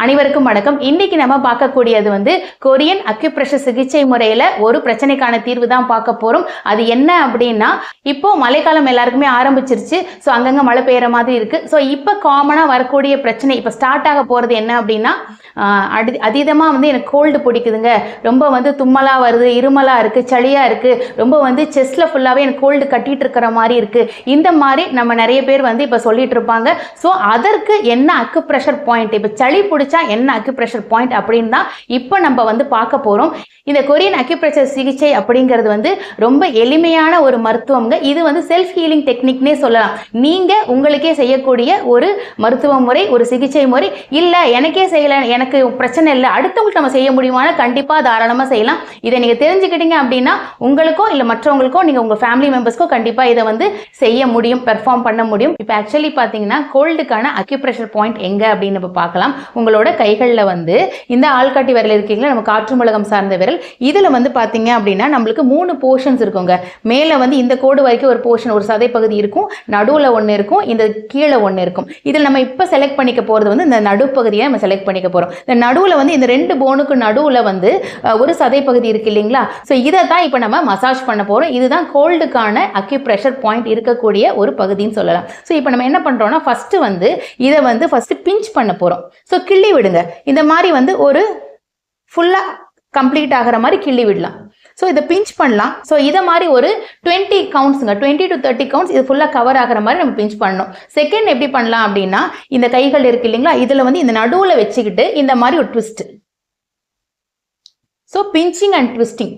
அனைவருக்கும் வணக்கம். இன்னைக்கு நம்ம பார்க்கக்கூடியது கொரியன் அக்யூப்ரெஷர் சிகிச்சை முறையில ஒரு பிரச்சனைக்கான தீர்வு தான் பார்க்க போறோம். அது என்ன அப்படின்னா, இப்போ மழைக்காலம் எல்லாருக்குமே ஆரம்பிச்சிருச்சு. ஸோ அங்கங்க மழை பெய்யற மாதிரி இருக்கு. ஸோ இப்போ காமனா வரக்கூடிய பிரச்சனை இப்போ ஸ்டார்ட் ஆக போறது என்ன அப்படின்னா, அதீதமா எனக்கு கோல்டு பிடிக்குதுங்க, ரொம்ப தும்மலா வருது, இருமலா இருக்கு, சளியா இருக்கு, ரொம்ப செஸ்ட்ல ஃபுல்லாவே எனக்கு கோல்டு கட்டிட்டு இருக்கிற மாதிரி இருக்கு. இந்த மாதிரி நம்ம நிறைய பேர் இப்போ சொல்லிட்டு இருப்பாங்க. ஸோ அதற்கு என்ன அக்யூப்ரெஷர் பாயிண்ட், இப்போ சளி பிடிச்சா என்ன அக்யூப்ரெஷர் பாயிண்ட் அப்படின்னு தான் இப்போ நம்ம பார்க்க போறோம். இந்த கொரியன் அக்யூப்ரெஷர் சிகிச்சை அப்படிங்கிறது ரொம்ப எளிமையான ஒரு மருத்துவம்ங்க. இது செல்ஃப் ஹீலிங் டெக்னிக்னே சொல்லலாம். நீங்க உங்களுக்கே செய்யக்கூடிய ஒரு மருத்துவ முறை, ஒரு சிகிச்சை முறை. இல்ல எனக்கே செய்யல, எனக்கு பிரச்சனை இல்லை, அடுத்தவங்களுக்கு நம்ம செய்ய முடியுமான கண்டிப்பா தாராளமா செய்யலாம். இதை நீங்க தெரிஞ்சுக்கிட்டீங்க அப்படின்னா உங்களுக்கோ இல்ல மற்றவங்களுக்கோ, நீங்க உங்க ஃபேமிலி மெம்பர்ஸ்க்கோ கண்டிப்பா இதை செய்ய முடியும், பெர்ஃபார்ம் பண்ண முடியும். இப்போ ஆக்சுவலி பாத்தீங்கன்னா கோல்டுக்கான அக்யூப்ரெஷர் பாயிண்ட் எங்க அப்படின்னு நம்ம பார்க்கலாம். உங்களோட கைகளில் இந்த ஆள்காட்டி விரல் இருக்கீங்களா, நம்ம காற்று முழகம் சார்ந்த விரல். இதுல பாத்தீங்க அப்படின்னா நம்மளுக்கு 3 போர்ஷன்ஸ் இருக்குங்க. மேல இந்த கோடு வரைக்கும் ஒரு போர்ஷன், ஒரு சதை பகுதி இருக்கும், நடுவுல ஒன்று இருக்கும், இந்த கீழே ஒன்று இருக்கும். இதில் நம்ம இப்போ செலக்ட் பண்ணிக்க போறது இந்த நடுப்பகுதியை நம்ம செலக்ட் பண்ணிக்க போறோம். இந்த நடுவுல இந்த 2 போனுக்கு நடுவுல ஒரு சதை பகுதி இருக்கு இல்லைங்களா. ஸோ இதை தான் இப்போ நம்ம மசாஜ் பண்ண போறோம். இதுதான் கோல்டுக்கான அக்யூப்ரெஷர் பாயிண்ட் இருக்கக்கூடிய ஒரு பகுதின்னு சொல்லலாம். ஸோ இப்போ நம்ம என்ன பண்றோம்னா, ஃபர்ஸ்ட் இதை ஃபர்ஸ்ட் பிஞ்ச் பண்ண போறோம். ஸோ கிள்ளி விடுங்க. இந்த மாதிரி ஒரு ஃபுல்லா கம்ப்ளீட் ஆகிற மாதிரி கிள்ளி விடலாம். ஸோ இதை பிஞ்ச் பண்ணலாம். ஸோ இதை மாதிரி ஒரு 20 கவுண்ட்ஸுங்க, 20 to 30 கவுண்ட்ஸ் இது ஃபுல்லாக கவர் ஆகிற மாதிரி நம்ம பிஞ்ச் பண்ணணும். செகண்ட் எப்படி பண்ணலாம் அப்படின்னா, இந்த கைகள் இருக்கு இல்லைங்களா, இதில் இந்த நடுவில் வச்சுக்கிட்டு இந்த மாதிரி ஒரு twist. So pinching and twisting.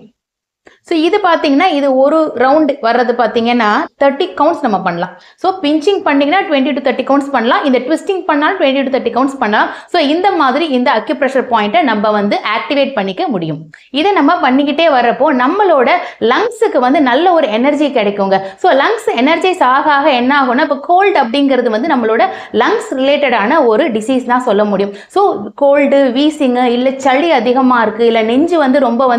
So இது பார்த்தீங்கன்னா, இது ஒரு ரவுண்டு வர்றது பார்த்தீங்கன்னா 30 கவுண்ட்ஸ் நம்ம பண்ணலாம். ஸோ பிஞ்சிங் பண்ணிங்கன்னா 20 to 30 கவுண்ட்ஸ் பண்ணலாம். இந்த ட்விஸ்டிங் பண்ணாலும் 20 to 30 கவுண்ட்ஸ் பண்ணலாம். ஸோ இந்த மாதிரி இந்த அக்யூப்ரெஷர் பாயிண்ட்டை நம்ம ஆக்டிவேட் பண்ணிக்க முடியும். இதை நம்ம பண்ணிக்கிட்டே வர்றப்போ நம்மளோட லங்ஸுக்கு நல்ல ஒரு எனர்ஜி கிடைக்குங்க. ஸோ லங்ஸ் எனர்ஜைஸ் ஆக ஆக என்ன ஆகும்னா, இப்போ கோல்டு அப்படிங்கிறது நம்மளோட லங்ஸ் ரிலேட்டடான ஒரு டிசீஸ் தான் சொல்ல முடியும். ஸோ கோல்டு, வீசிங்கு, இல்லை சளி அதிகமாக இருக்குது, இல்லை நெஞ்சு ரொம்ப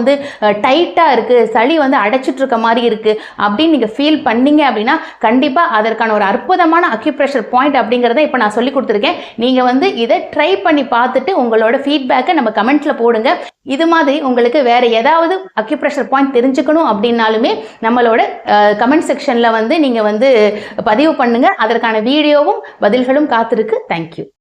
டைட்டாக இருக்குது, சளி அடைச்சிட்டு இருக்க மாதிரி இருக்கு அப்படின்னு நீங்க ஃபீல் பண்ணீங்க அப்படின்னா, கண்டிப்பா அதற்கான ஒரு அற்புதமான அக்யூப்ரெஷர் பாயிண்ட் அப்படிங்கறத இப்ப நான் சொல்லி கொடுத்துருக்கேன். நீங்க இதை ட்ரை பண்ணி பார்த்துட்டு உங்களோட ஃபீட்பேக்கை நம்ம கமெண்ட்ஸ்ல போடுங்க. இது மாதிரி உங்களுக்கு வேற ஏதாவது அக்யூப்ரெஷர் பாயிண்ட் தெரிஞ்சுக்கணும் அப்படின்னாலுமே நம்மளோட கமெண்ட் செக்ஷன்ல நீங்க பதிவு பண்ணுங்க. அதற்கான வீடியோவும் பதில்களும் காத்திருக்கு. தேங்க்யூ.